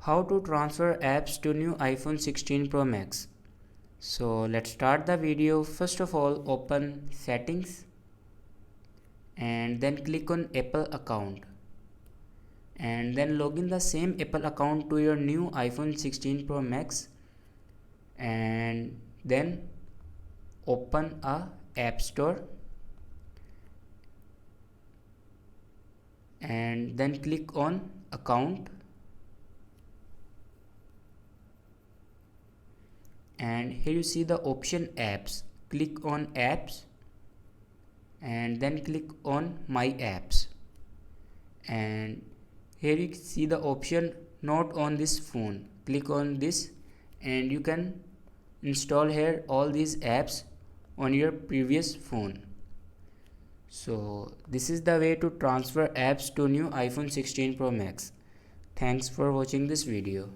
How to transfer apps to new iPhone 16 Pro Max. So let's start the video. First of all, open settings and then click on Apple account and then log in the same Apple account to your new iPhone 16 Pro Max and then open a app store and then click on account and here you see the option apps. Click on apps and then click on my apps and here you see the option not on this phone. Click on this and you can install here all these apps on your previous phone. So this is the way to transfer apps to new iPhone 16 Pro Max. Thanks for watching this video.